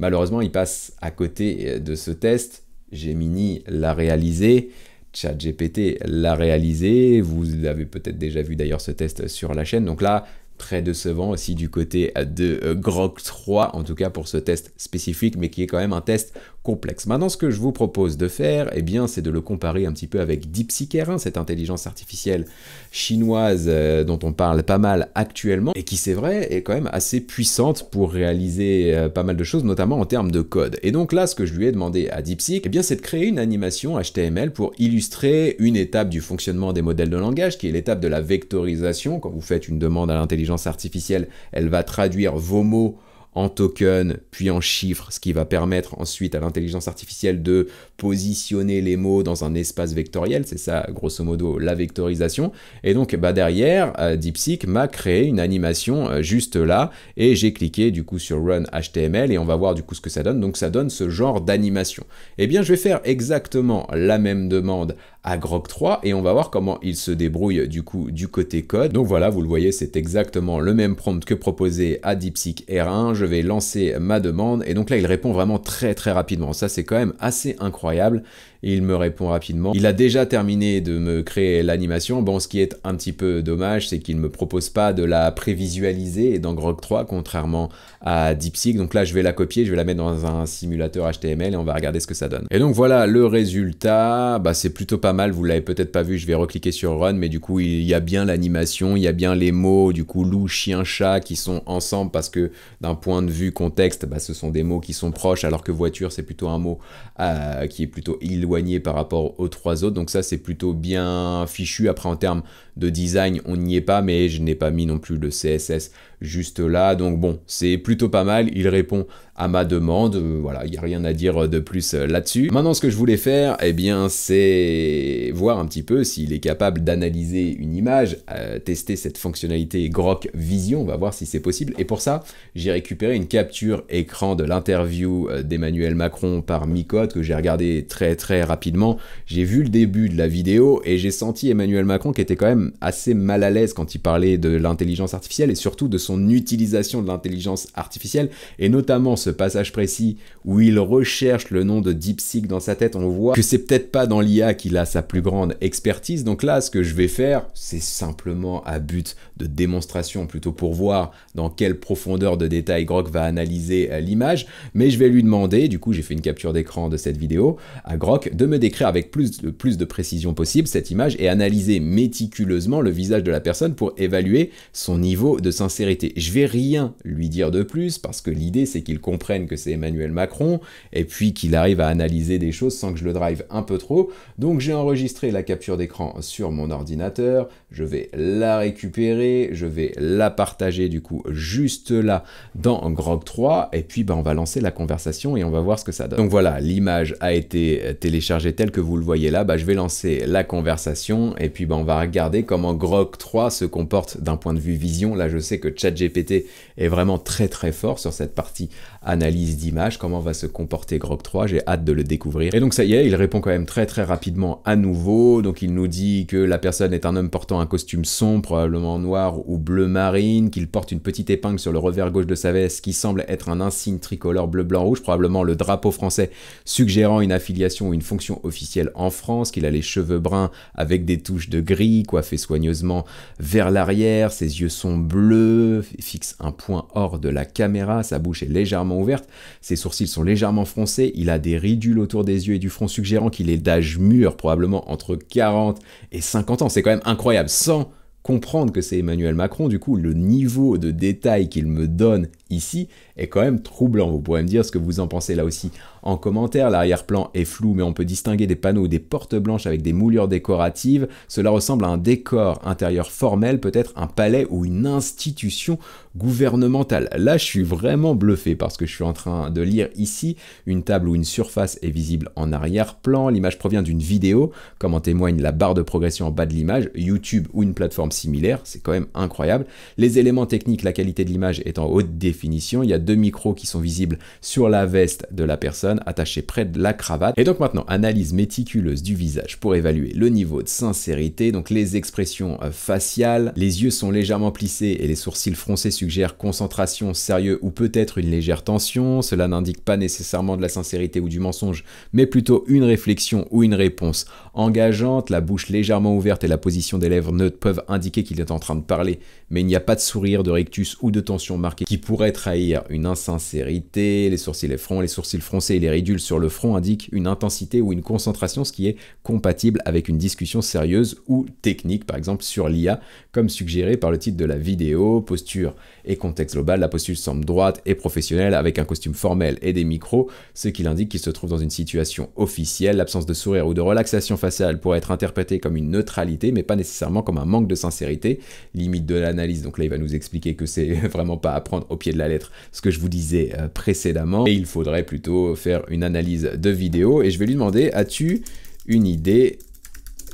malheureusement, il passe à côté de ce test. Gemini l'a réalisé, ChatGPT l'a réalisé. Vous avez peut-être déjà vu d'ailleurs ce test sur la chaîne. Donc là, très décevant aussi du côté de Grok3, en tout cas pour ce test spécifique, mais qui est quand même un test complexe. Maintenant, ce que je vous propose de faire, eh bien, c'est de le comparer un petit peu avec DeepSeek R1, cette intelligence artificielle chinoise dont on parle pas mal actuellement, et qui, c'est vrai, est quand même assez puissante pour réaliser pas mal de choses, notamment en termes de code. Et donc là, ce que je lui ai demandé à DeepSeek, eh bien, c'est de créer une animation HTML pour illustrer une étape du fonctionnement des modèles de langage, qui est l'étape de la vectorisation. Quand vous faites une demande à l'intelligence artificielle, elle va traduire vos mots en tokens, puis en chiffres, ce qui va permettre ensuite à l'intelligence artificielle de positionner les mots dans un espace vectoriel. C'est ça, grosso modo, la vectorisation. Et donc, bah, derrière, DeepSeek m'a créé une animation juste là, et j'ai cliqué du coup sur Run HTML, et on va voir du coup ce que ça donne. Donc, ça donne ce genre d'animation. Eh bien, je vais faire exactement la même demande à Grok 3 et on va voir comment il se débrouille du coup du côté code. Donc voilà, vous le voyez, c'est exactement le même prompt que proposé à DeepSeek R1. Je vais lancer ma demande et donc là il répond vraiment très rapidement. Ça c'est quand même assez incroyable. Et il me répond rapidement. Il a déjà terminé de me créer l'animation. Bon, ce qui est un petit peu dommage, c'est qu'il ne me propose pas de la prévisualiser dans Grok 3, contrairement à DeepSeek. Donc là, je vais la copier, je vais la mettre dans un simulateur HTML et on va regarder ce que ça donne. Et donc voilà, le résultat, bah, c'est plutôt pas mal. Vous l'avez peut-être pas vu, je vais recliquer sur Run, mais du coup, il y a bien l'animation, il y a bien les mots, du coup, loup, chien, chat qui sont ensemble parce que d'un point de vue contexte, bah, ce sont des mots qui sont proches, alors que voiture, c'est plutôt un mot qui est plutôt éloigné par rapport aux trois autres, donc ça c'est plutôt bien fichu. Après en termes de design on n'y est pas, mais je n'ai pas mis non plus le CSS juste là, donc bon, c'est plutôt pas mal. Il répond à ma demande, voilà, il n'y a rien à dire de plus là-dessus. Maintenant ce que je voulais faire, eh bien c'est voir un petit peu s'il est capable d'analyser une image, tester cette fonctionnalité Grok Vision, on va voir si c'est possible, et pour ça j'ai récupéré une capture écran de l'interview d'Emmanuel Macron par Micode que j'ai regardé très rapidement. J'ai vu le début de la vidéo et j'ai senti Emmanuel Macron qui était quand même assez mal à l'aise quand il parlait de l'intelligence artificielle et surtout de son utilisation de l'intelligence artificielle, et notamment ce passage précis où il recherche le nom de DeepSeek dans sa tête. On voit que c'est peut-être pas dans l'IA qu'il a sa plus grande expertise. Donc là, ce que je vais faire, c'est simplement à but de démonstration, plutôt pour voir dans quelle profondeur de détail Grok va analyser l'image, mais je vais lui demander, du coup j'ai fait une capture d'écran de cette vidéo, à Grok de me décrire avec plus de précision possible cette image et analyser méticuleusement le visage de la personne pour évaluer son niveau de sincérité. Je vais rien lui dire de plus parce que l'idée c'est qu'il comprenne que c'est Emmanuel Macron et puis qu'il arrive à analyser des choses sans que je le drive un peu trop. Donc j'ai enregistré la capture d'écran sur mon ordinateur, je vais la récupérer, je vais la partager du coup juste là dans Grok 3 et puis on va lancer la conversation et on va voir ce que ça donne. Donc voilà, l'image a été téléchargée telle que vous le voyez là. Je vais lancer la conversation et puis on va regarder comment Grok 3 se comporte d'un point de vue vision. Là je sais que ChatGPT est vraiment très fort sur cette partie analyse d'image. Comment va se comporter Grok 3, j'ai hâte de le découvrir. Et donc ça y est, il répond quand même très rapidement à nouveau. Donc il nous dit que la personne est un homme portant un costume sombre, probablement noir ou bleu marine, qu'il porte une petite épingle sur le revers gauche de sa veste qui semble être un insigne tricolore bleu blanc rouge, probablement le drapeau français, suggérant une affiliation ou une fonction officielle en France, qu'il a les cheveux bruns avec des touches de gris, coiffé soigneusement vers l'arrière, ses yeux sont bleus, fixe un point hors de la caméra, sa bouche est légèrement ouverte, ses sourcils sont légèrement froncés, il a des ridules autour des yeux et du front suggérant qu'il est d'âge mûr, probablement entre 40 et 50 ans. C'est quand même incroyable, sans comprendre que c'est Emmanuel Macron. Du coup, le niveau de détail qu'il me donne ici est quand même troublant. Vous pourrez me dire ce que vous en pensez là aussi en commentaire. L'arrière-plan est flou, mais on peut distinguer des panneaux ou des portes blanches avec des moulures décoratives. Cela ressemble à un décor intérieur formel, peut-être un palais ou une institution gouvernementale. Là, je suis vraiment bluffé parce que je suis en train de lire ici une table où une surface est visible en arrière-plan. L'image provient d'une vidéo, comme en témoigne la barre de progression en bas de l'image, YouTube ou une plateforme similaire. C'est quand même incroyable. Les éléments techniques, la qualité de l'image est en haute définition. Il y a 2 micros qui sont visibles sur la veste de la personne, attachés près de la cravate. Et donc maintenant, analyse méticuleuse du visage pour évaluer le niveau de sincérité. Donc les expressions faciales, les yeux sont légèrement plissés et les sourcils froncés suggèrent concentration, sérieux ou peut-être une légère tension. Cela n'indique pas nécessairement de la sincérité ou du mensonge, mais plutôt une réflexion ou une réponse engageante. La bouche légèrement ouverte et la position des lèvres neutres peuvent indiquer qu'il est en train de parler, mais il n'y a pas de sourire, de rictus ou de tension marquée qui pourrait trahir une insincérité. Les sourcils froncés et les ridules sur le front indiquent une intensité ou une concentration, ce qui est compatible avec une discussion sérieuse ou technique, par exemple sur l'IA, comme suggéré par le titre de la vidéo. Posture et contexte global, la posture semble droite et professionnelle avec un costume formel et des micros, ce qui indique qu'il se trouve dans une situation officielle. L'absence de sourire ou de relaxation faciale pourrait être interprétée comme une neutralité, mais pas nécessairement comme un manque de sincérité. Limite de l'analyse, donc là il va nous expliquer que c'est vraiment pas à prendre au pied de la lettre ce que je vous disais précédemment, et il faudrait plutôt faire une analyse de vidéo. Et je vais lui demander, as-tu une idée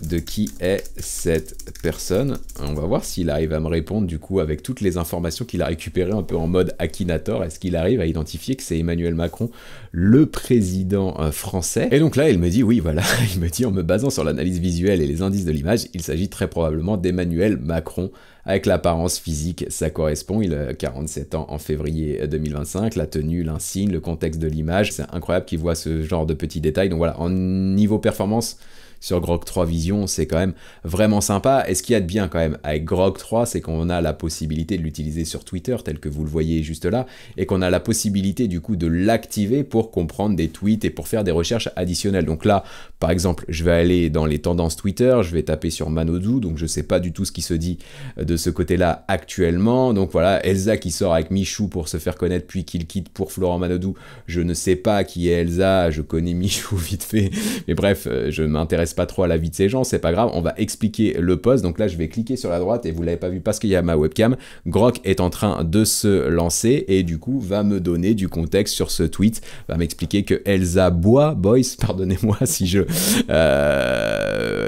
de qui est cette personne. On va voir s'il arrive à me répondre du coup avec toutes les informations qu'il a récupérées un peu en mode Akinator. Est-ce qu'il arrive à identifier que c'est Emmanuel Macron, le président français? Et donc là, il me dit oui, voilà, il me dit en me basant sur l'analyse visuelle et les indices de l'image, il s'agit très probablement d'Emmanuel Macron. Avec l'apparence physique, ça correspond, il a 47 ans en février 2025, la tenue, l'insigne, le contexte de l'image, c'est incroyable qu'il voit ce genre de petits détails. Donc voilà, en niveau performance, sur Grok 3 Vision, c'est quand même vraiment sympa. Et ce qu'il y a de bien quand même avec Grok 3, c'est qu'on a la possibilité de l'utiliser sur Twitter, tel que vous le voyez juste là, et qu'on a la possibilité du coup de l'activer pour comprendre des tweets et pour faire des recherches additionnelles. Donc là, par exemple, je vais aller dans les tendances Twitter, je vais taper sur Manodou, donc je sais pas du tout ce qui se dit de ce côté-là actuellement. Donc voilà, Elsa qui sort avec Michou pour se faire connaître, puis qu'il quitte pour Florent Manodou. Je ne sais pas qui est Elsa, je connais Michou vite fait, mais bref, je m'intéresse pas trop à la vie de ces gens, c'est pas grave, on va expliquer le post. Donc là je vais cliquer sur la droite et vous l'avez pas vu parce qu'il y a ma webcam. Grok est en train de se lancer et du coup va me donner du contexte sur ce tweet, va m'expliquer que Elsa Boys, pardonnez-moi si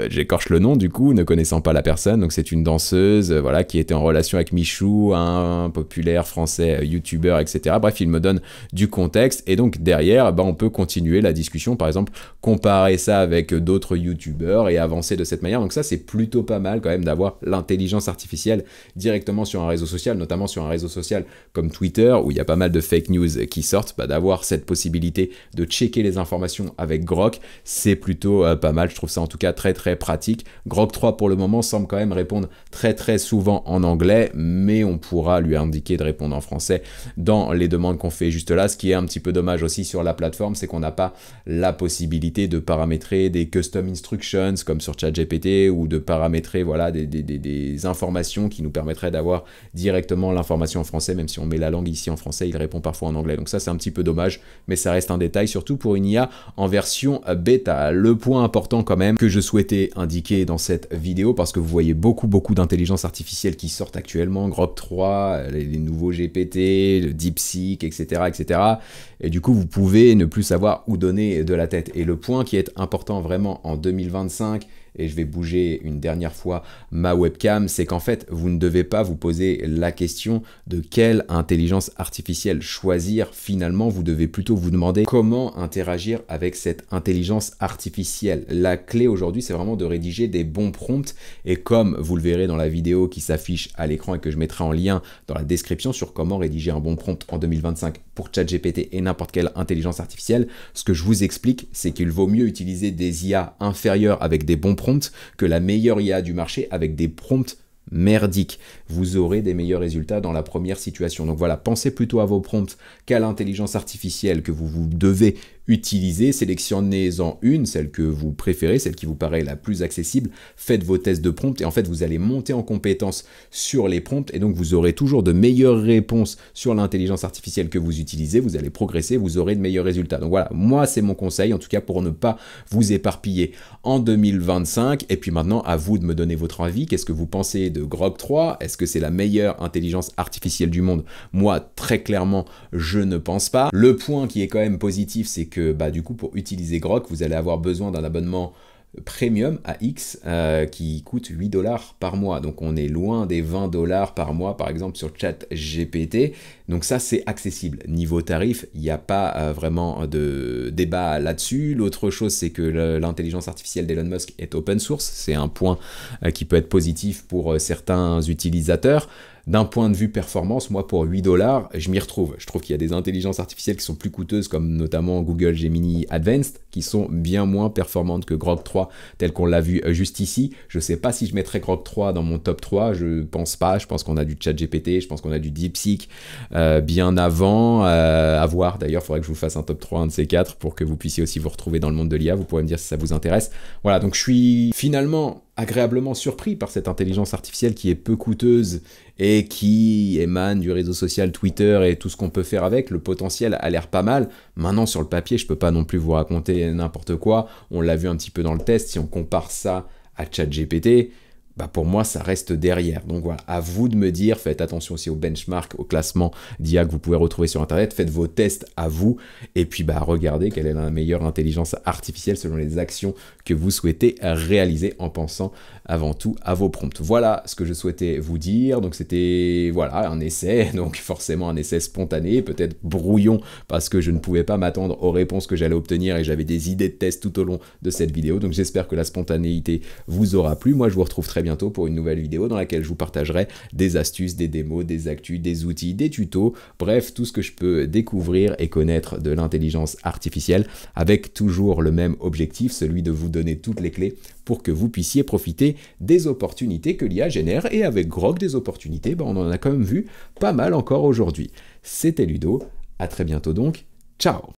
j'écorche le nom du coup, ne connaissant pas la personne, donc c'est une danseuse voilà, qui était en relation avec Michou, un populaire français youtubeur, etc. Bref, il me donne du contexte et donc derrière on peut continuer la discussion, par exemple comparer ça avec d'autres youtubeurs et avancer de cette manière. Donc ça c'est plutôt pas mal quand même d'avoir l'intelligence artificielle directement sur un réseau social, notamment sur un réseau social comme Twitter où il y a pas mal de fake news qui sortent, d'avoir cette possibilité de checker les informations avec Grok, c'est plutôt pas mal. Je trouve ça en tout cas très très pratique. Grok 3 pour le moment semble quand même répondre très souvent en anglais, mais on pourra lui indiquer de répondre en français dans les demandes qu'on fait juste là. Ce qui est un petit peu dommage aussi sur la plateforme, c'est qu'on n'a pas la possibilité de paramétrer des custom instructions comme sur ChatGPT ou de paramétrer voilà, des informations qui nous permettraient d'avoir directement l'information en français. Même si on met la langue ici en français, il répond parfois en anglais. Donc ça c'est un petit peu dommage, mais ça reste un détail, surtout pour une IA en version bêta. Le point important quand même que je souhaitais indiquer dans cette vidéo, parce que vous voyez beaucoup d'intelligence artificielle qui sortent actuellement, Grok 3, les nouveaux GPT, le DeepSeek, etc. Et du coup vous pouvez ne plus savoir où donner de la tête. Et le point qui est important vraiment en 2025, et je vais bouger une dernière fois ma webcam, c'est qu'en fait, vous ne devez pas vous poser la question de quelle intelligence artificielle choisir. Finalement, vous devez plutôt vous demander comment interagir avec cette intelligence artificielle. La clé aujourd'hui, c'est vraiment de rédiger des bons prompts, et comme vous le verrez dans la vidéo qui s'affiche à l'écran et que je mettrai en lien dans la description sur comment rédiger un bon prompt en 2025 pour ChatGPT et n'importe quelle intelligence artificielle, ce que je vous explique, c'est qu'il vaut mieux utiliser des IA inférieures avec des bons prompts que la meilleure IA du marché avec des prompts merdiques. Vous aurez des meilleurs résultats dans la première situation. Donc voilà, pensez plutôt à vos prompts qu'à l'intelligence artificielle que vous devez utiliser. Sélectionnez-en une, celle que vous préférez, celle qui vous paraît la plus accessible. Faites vos tests de prompts et en fait, vous allez monter en compétence sur les prompts et donc vous aurez toujours de meilleures réponses sur l'intelligence artificielle que vous utilisez. Vous allez progresser, vous aurez de meilleurs résultats. Donc voilà, moi, c'est mon conseil, en tout cas pour ne pas vous éparpiller en 2025. Et puis maintenant, à vous de me donner votre avis. Qu'est-ce que vous pensez de Grok 3? Est-ce que c'est la meilleure intelligence artificielle du monde? Moi, très clairement, je ne pense pas. Le point qui est quand même positif, c'est que du coup, pour utiliser Grok, vous allez avoir besoin d'un abonnement premium à X qui coûte 8 $ par mois. Donc on est loin des 20 $ par mois, par exemple sur ChatGPT. Donc ça, c'est accessible. Niveau tarif, il n'y a pas vraiment de débat là-dessus. L'autre chose, c'est que l'intelligence artificielle d'Elon Musk est open source. C'est un point qui peut être positif pour certains utilisateurs. D'un point de vue performance, moi pour 8 $, je m'y retrouve. Je trouve qu'il y a des intelligences artificielles qui sont plus coûteuses, comme notamment Google Gemini Advanced, qui sont bien moins performantes que Grok 3, tel qu'on l'a vu juste ici. Je ne sais pas si je mettrais Grok 3 dans mon top 3, je pense pas. Je pense qu'on a du ChatGPT, je pense qu'on a du DeepSeek bien avant. À voir, d'ailleurs, il faudrait que je vous fasse un top 3, un de ces quatre, pour que vous puissiez aussi vous retrouver dans le monde de l'IA. Vous pourrez me dire si ça vous intéresse. Voilà, donc je suis finalement agréablement surpris par cette intelligence artificielle qui est peu coûteuse et qui émane du réseau social Twitter et tout ce qu'on peut faire avec. Le potentiel a l'air pas mal. Maintenant, sur le papier, je peux pas non plus vous raconter n'importe quoi. On l'a vu un petit peu dans le test. Si on compare ça à ChatGPT, bah pour moi, ça reste derrière. Donc voilà, à vous de me dire, faites attention aussi au benchmark, au classement d'IA que vous pouvez retrouver sur Internet, faites vos tests à vous, et puis bah regardez quelle est la meilleure intelligence artificielle selon les actions que vous souhaitez réaliser en pensant avant tout à vos prompts. Voilà ce que je souhaitais vous dire. Donc c'était voilà un essai, donc forcément un essai spontané, peut-être brouillon parce que je ne pouvais pas m'attendre aux réponses que j'allais obtenir et j'avais des idées de tests tout au long de cette vidéo. Donc j'espère que la spontanéité vous aura plu. Moi je vous retrouve très bientôt pour une nouvelle vidéo dans laquelle je vous partagerai des astuces, des démos, des actus, des outils, des tutos, bref tout ce que je peux découvrir et connaître de l'intelligence artificielle avec toujours le même objectif, celui de vous donner toutes les clés pour que vous puissiez profiter des opportunités que l'IA génère. Et avec Grok, des opportunités, on en a quand même vu pas mal encore aujourd'hui. C'était Ludo, à très bientôt donc, ciao!